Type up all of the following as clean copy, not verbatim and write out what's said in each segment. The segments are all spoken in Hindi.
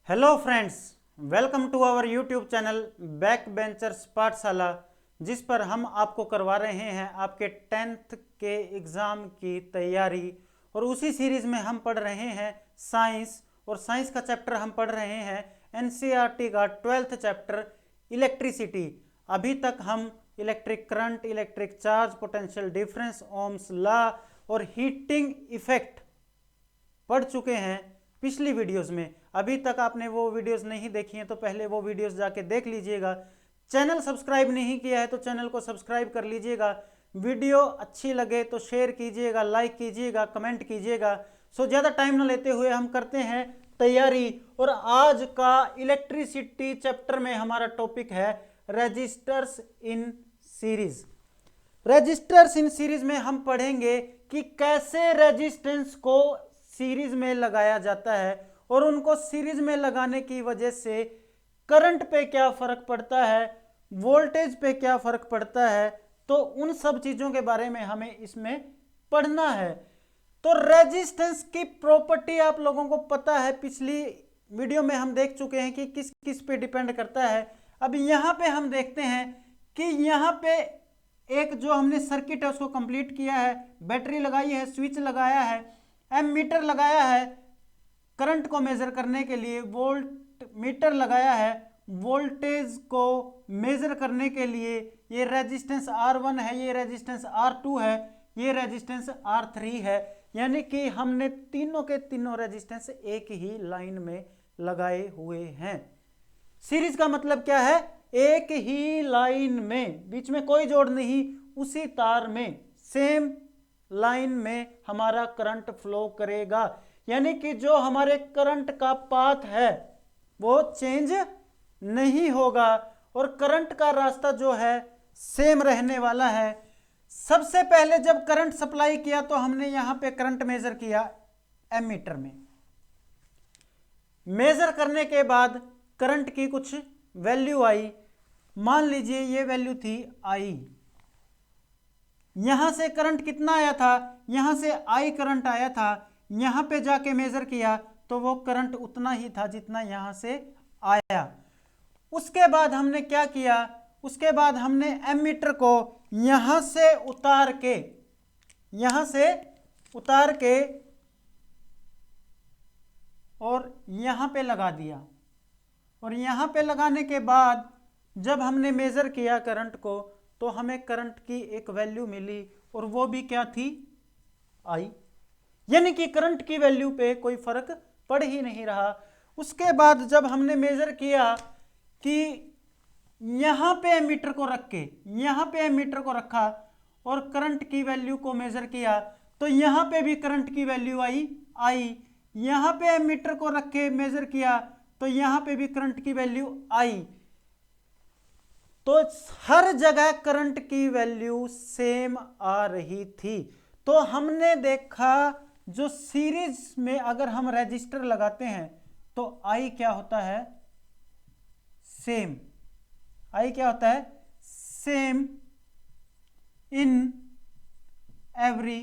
Hello friends, welcome to our YouTube channel back benchers Pathshala, जिस पर हम आपको करवा रहे हैं आपके 10th के एग्ज़ाम की तैयारी। और उसी सीरीज़ में हम पढ़ रहे हैं साइंस, और साइंस का चैप्टर हम पढ़ रहे हैं एनसीईआरटी का 12th चैप्टर इलेक्ट्रिसिटी। अभी तक हम electric current, electric charge, potential difference, Ohm's law और हीटिंग इफेक्ट पढ़ चुके हैं पिछली वीडियोस में। अभी तक आपने वो वीडियोस नहीं देखी हैं तो पहले वो वीडियोस जाके देख लीजिएगा। चैनल सब्सक्राइब नहीं किया है तो चैनल को सब्सक्राइब कर लीजिएगा। वीडियो अच्छी लगे तो शेयर कीजिएगा, लाइक कीजिएगा, कमेंट कीजिएगा। सो ज़्यादा टाइम न लेते हुए हम करते हैं तैयारी। और आज का इलेक्ट्रिसिटी चैप्टर में हमारा टॉपिक है registers in series. Registers in series में हम पढ़ेंगे कि कैसे रेजिस्टेंस को सीरीज में लगाया जाता है और उनको सीरीज में लगाने की वजह से करंट पे क्या फर्क पड़ता है, वोल्टेज पे क्या फर्क पड़ता है। तो उन सब चीजों के बारे में हमें इसमें पढ़ना है। तो रेजिस्टेंस की प्रॉपर्टी आप लोगों को पता है, पिछली वीडियो में हम देख चुके हैं कि किस किस पे डिपेंड करता है। अब यहाँ पे हम देखते हैं कि यहाँ पे एक जो हमने सर्किट है उसको कंप्लीट किया है, बैटरी लगाई है, स्विच लगाया है, एमीटर लगाया है करंट को मेजर करने के लिए, वोल्ट मीटर लगाया है वोल्टेज को मेजर करने के लिए। ये रेजिस्टेंस R1 है, ये रेजिस्टेंस R2 है, ये रेजिस्टेंस R3 है। यानी कि हमने तीनों के तीनों रेजिस्टेंस एक ही लाइन में लगाए हुए हैं। सीरीज का मतलब क्या है? एक ही लाइन में, बीच में कोई जोड़ नहीं, उसी तार में सेम लाइन में हमारा करंट फ्लो करेगा। यानी कि जो हमारे करंट का पाथ है वो चेंज नहीं होगा और करंट का रास्ता जो है सेम रहने वाला है। सबसे पहले जब करंट सप्लाई किया तो हमने यहां पे करंट मेजर किया एमीटर में। मेजर करने के बाद करंट की कुछ वैल्यू आई, मान लीजिए ये वैल्यू थी आई। यहां से करंट कितना आया था? यहां से आई करंट आया था। यहां पे जाके मेजर किया तो वो करंट उतना ही था जितना यहां से आया। उसके बाद हमने क्या किया? उसके बाद हमने एमीटर को यहां से उतार के और यहां पे लगा दिया। और यहां पे लगाने के बाद जब हमने मेजर किया करंट को तो हमें करंट की एक वैल्यू मिली और वो भी क्या थी? आई। यानी कि करंट की वैल्यू पे कोई फर्क पड़ ही नहीं रहा। उसके बाद जब हमने मेजर किया कि यहां पे एमीटर को रखा और करंट की वैल्यू को मेजर किया तो यहां पे भी करंट की वैल्यू आई। यहां पे एमीटर को रख के मेजर किया तो यहां पे भी करंट की वैल्यू आई। तो हर जगह करंट की वैल्यू सेम आ रही थी। तो हमने देखा जो सीरीज में अगर हम रेजिस्टर लगाते हैं तो आई क्या होता है? सेम। आई क्या होता है? Same in every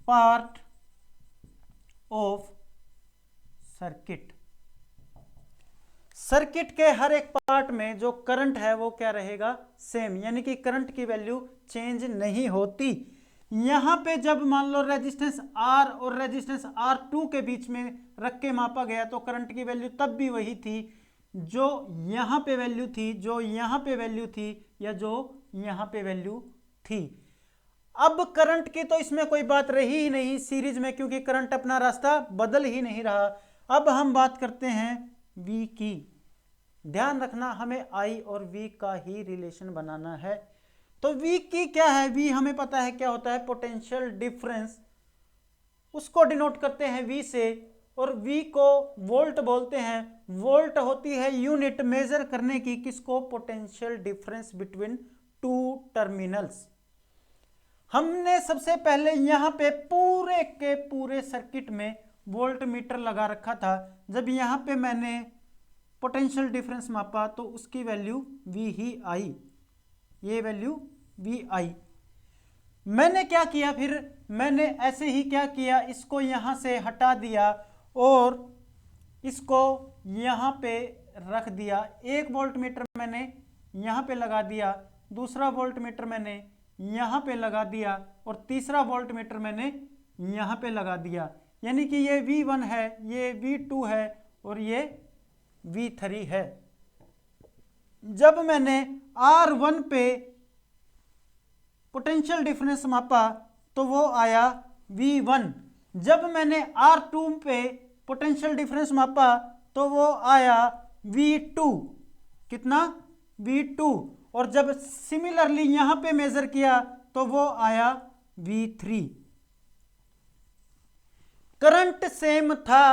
part of circuit. Circuit के हर एक पार्ट में जो करंट है वो क्या रहेगा? सेम। यानी कि करंट की वैल्यू चेंज नहीं होती। यहां पे जब मान लो रेजिस्टेंस R और रेजिस्टेंस R2 के बीच में रख के मापा गया तो करंट की वैल्यू तब भी वही थी जो यहां पे वैल्यू थी, जो यहां पे वैल्यू थी, या जो यहां पे वैल्यू थी। अब करंट की तो इसमें कोई बात रही ही नहीं सीरीज में, क्योंकि करंट अपना रास्ता बदल ही नहीं रहा। अब हम बात करते हैं V की। ध्यान रखना, हमें I और V का ही रिलेशन बनाना है। तो V की क्या है? V हमें पता है क्या होता है? Potential difference. उसको डिनोट करते हैं V से, और V को वोल्ट बोलते हैं। वोल्ट होती है यूनिट मेजर करने की, किसको? Potential difference between two terminals. हमने सबसे पहले यहां पे पूरे के पूरे सर्किट में वोल्ट मीटर लगा रखा था। जब यहां पे मैंने पोटेंशियल डिफरेंस मापा तो उसकी वैल्यू V ही आई। ये वैल्यू V आई। मैंने क्या किया फिर? मैंने ऐसे ही क्या किया, इसको यहां से हटा दिया और इसको यहाँ पे रख दिया, एक वोल्ट मीटर मैंने यहाँ पे लगा दिया, दूसरा वोल्ट मीटर मैंने यहाँ पे लगा दिया और तीसरा वोल्ट मीटर मैंने यहाँ पे लगा दिया। यानी कि ये V1 है, ये V2 है और ये V3 है। जब मैंने R1 पे पोटेंशियल डिफरेंस मापा तो वो आया V1। जब मैंने R2 पे पोटेंशियल डिफरेंस मापा तो वो आया V2। कितना? V2। और जब सिमिलरली यहां पे मेजर किया तो वो आया V3। करंट सेम था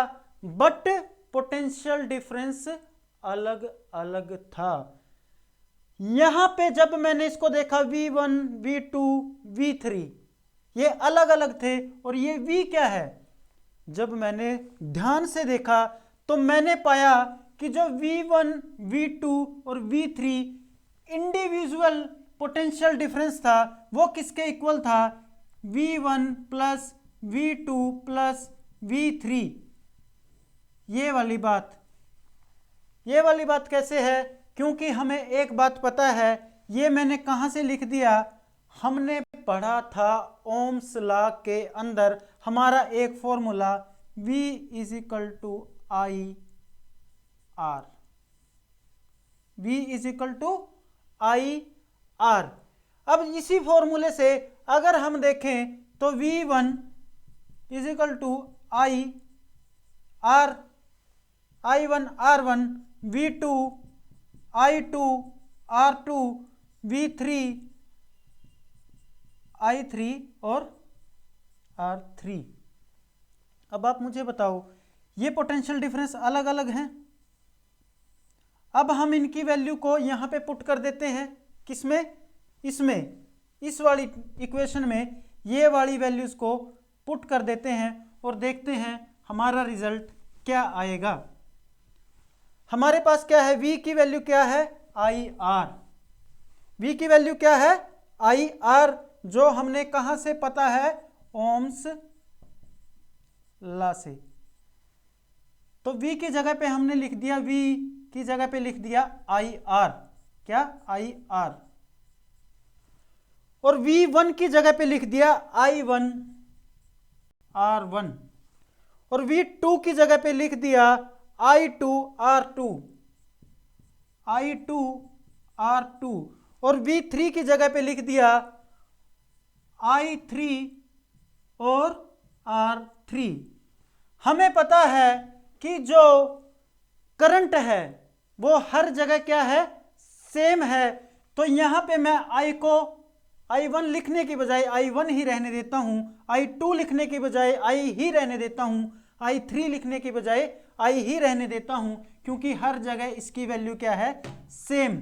बट पोटेंशियल डिफरेंस अलग अलग था। यहां पे जब मैंने इसको देखा V1, V2, V3 ये अलग अलग थे और ये V क्या है, जब मैंने ध्यान से देखा तो मैंने पाया कि जो V1, V2 और V3 इंडिविजुअल पोटेंशियल डिफरेंस था वो किसके इक्वल था? V1 plus V2 plus V3। ये वाली बात कैसे है? क्योंकि हमें एक बात पता है, ये मैंने कहां से लिख दिया, हमने पढ़ा था ओम्स लॉ के अंदर हमारा एक formula V is equal to I R. V is equal to I R. अब इसी फॉर्मूले से अगर हम देखें तो V1 is equal to I R, I1 R1, V2 I2 R2, V3 I3 और R3। अब आप मुझे बताओ, ये पोटेंशियल डिफरेंस अलग अलग हैं। अब हम इनकी वैल्यू को यहां पे पुट कर देते हैं। किसमें? इसमें, इस वाली इक्वेशन में ये वाली वैल्यूज को पुट कर देते हैं और देखते हैं हमारा रिजल्ट क्या आएगा। हमारे पास क्या है? V की वैल्यू क्या है? IR। V की वैल्यू क्या है? IR, जो हमने कहां से पता है? ओम्स लॉ से। तो V की जगह पे हमने लिख दिया, V की जगह पे लिख दिया IR। क्या? IR। और V1 की जगह पे लिख दिया I1 R1। और V2 की जगह पे लिख दिया I2 R2, I2 R2। और V3 की जगह पे लिख दिया I3 और R3। हमें पता है कि जो करंट है वो हर जगह क्या है? सेम है। तो यहां पे मैं I को I1 लिखने की बजाय I1 ही रहने देता हूं, I2 लिखने की बजाय I ही रहने देता हूं, I3 लिखने की बजाय I ही रहने देता हूं, क्योंकि हर जगह इसकी वैल्यू क्या है? सेम।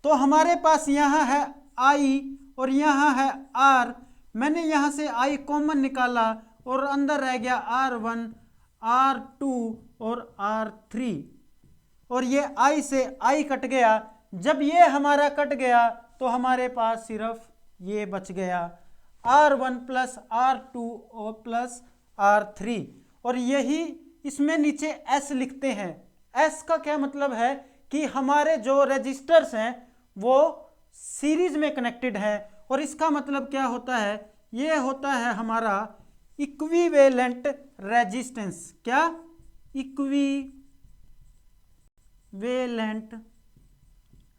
तो हमारे पास यहां है I और यहां है R। मैंने यहां से I कॉमन निकाला और अंदर रह गया R1, R2 और R3। और ये I से I कट गया। जब ये हमारा कट गया तो हमारे पास सिर्फ ये बच गया, R1 प्लस R2 और प्लस R3। और यही इसमें नीचे S लिखते हैं। S का क्या मतलब है? कि हमारे जो रेजिस्टर्स हैं वो सीरीज में कनेक्टेड हैं। और इसका मतलब क्या होता है? ये होता है हमारा इक्विवेलेंट रेजिस्टेंस। क्या? Equivalent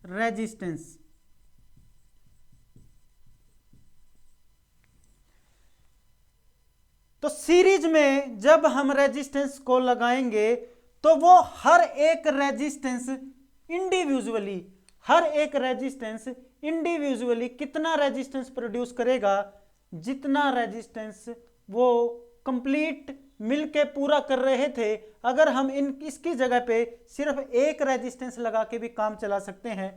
resistance. तो सीरीज में जब हम रेजिस्टेंस को लगाएंगे तो वो हर एक रेजिस्टेंस इंडिविजुअली कितना रेजिस्टेंस प्रोड्यूस करेगा? जितना रेजिस्टेंस वो कंप्लीट मिलके पूरा कर रहे थे। अगर हम इसकी जगह पे सिर्फ एक रेजिस्टेंस लगा के भी काम चला सकते हैं।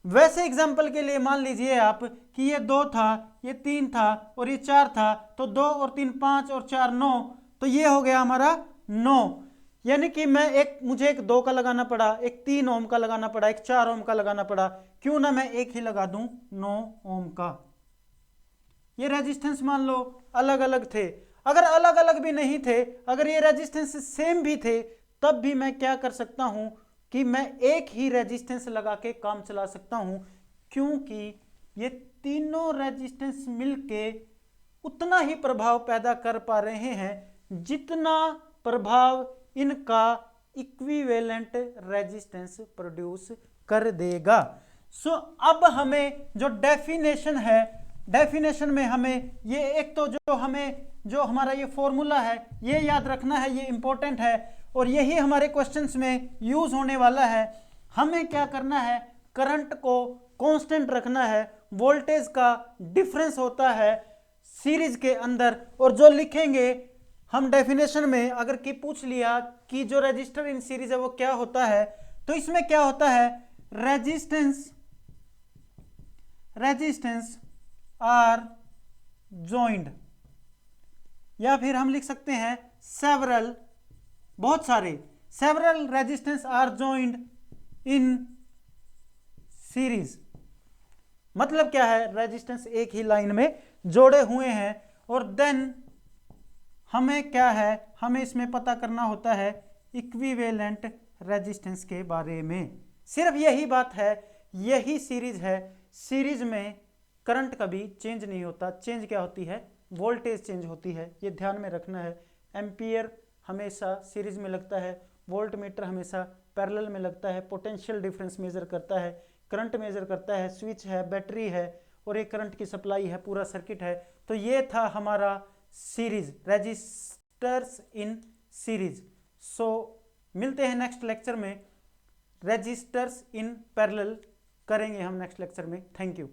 वैसे एग्जाम्पल के लिए मान लीजिए आप कि ये 2 था, ये 3 था और ये 4 था, तो 2 और 3 5 और 4 9, तो ये हो गया हमारा 9। यानी कि मुझे एक 2 का लगाना पड़ा, एक 3 ओम का लगाना पड़ा, एक 4 ओम का लगाना पड़ा। क्यों ना मैं एक ही लगा दूं 9 ओम का। ये रेजिस्टेंस मान लो अलग अलग थे। अगर अलग अलग भी नहीं थे, अगर ये रेजिस्टेंस सेम भी थे, तब भी मैं क्या कर सकता हूं कि मैं एक ही रेजिस्टेंस लगा के काम चला सकता हूं, क्योंकि ये तीनों रेजिस्टेंस मिलके उतना ही प्रभाव पैदा कर पा रहे हैं जितना प्रभाव इनका इक्विवेलेंट रेजिस्टेंस प्रोड्यूस कर देगा। सो अब हमें जो डेफिनेशन है, डेफिनेशन में हमें ये एक तो जो हमारा ये फॉर्मूला है ये याद रखना है, ये इंपॉर्टेंट है और यही हमारे क्वेश्चंस में यूज होने वाला है। हमें क्या करना है, करंट को कांस्टेंट रखना है, वोल्टेज का डिफरेंस होता है सीरीज के अंदर, और जो लिखेंगे हम डेफिनेशन में, अगर कि पूछ लिया कि जो रजिस्टर इन सीरीज है वो क्या होता है, तो इसमें क्या होता है, रेजिस्टेंस आर जॉइंड, या फिर हम लिख सकते हैं सेवरल, बहुत सारे several resistance R joined in series. मतलब क्या है, रेजिस्टेंस एक ही लाइन में जोड़े हुए हैं, और देन हमें क्या है, हमें इसमें पता करना होता है इक्विवेलेंट रेजिस्टेंस के बारे में। सिर्फ यही बात है, यही सीरीज है। सीरीज में करंट कभी चेंज नहीं होता, चेंज क्या होती है, वोल्टेज चेंज होती है, ये ध्यान में रखना है। एम्पियर हमेशा सीरीज में लगता है, वोल्ट मीटर हमेशा पैरेलल में लगता है, पोटेंशियल डिफरेंस मेजर करता है, करंट मेजर करता है, स्विच है, बैटरी है और एक करंट की सप्लाई है, पूरा सर्किट है। तो ये था हमारा सीरीज, रजिस्टर्स इन सीरीज। सो मिलते हैं नेक्स्ट लेक्चर में, रजिस्टर्स इन पैरेलल करेंगे हम नेक्स्ट लेक्चर में। Thank you.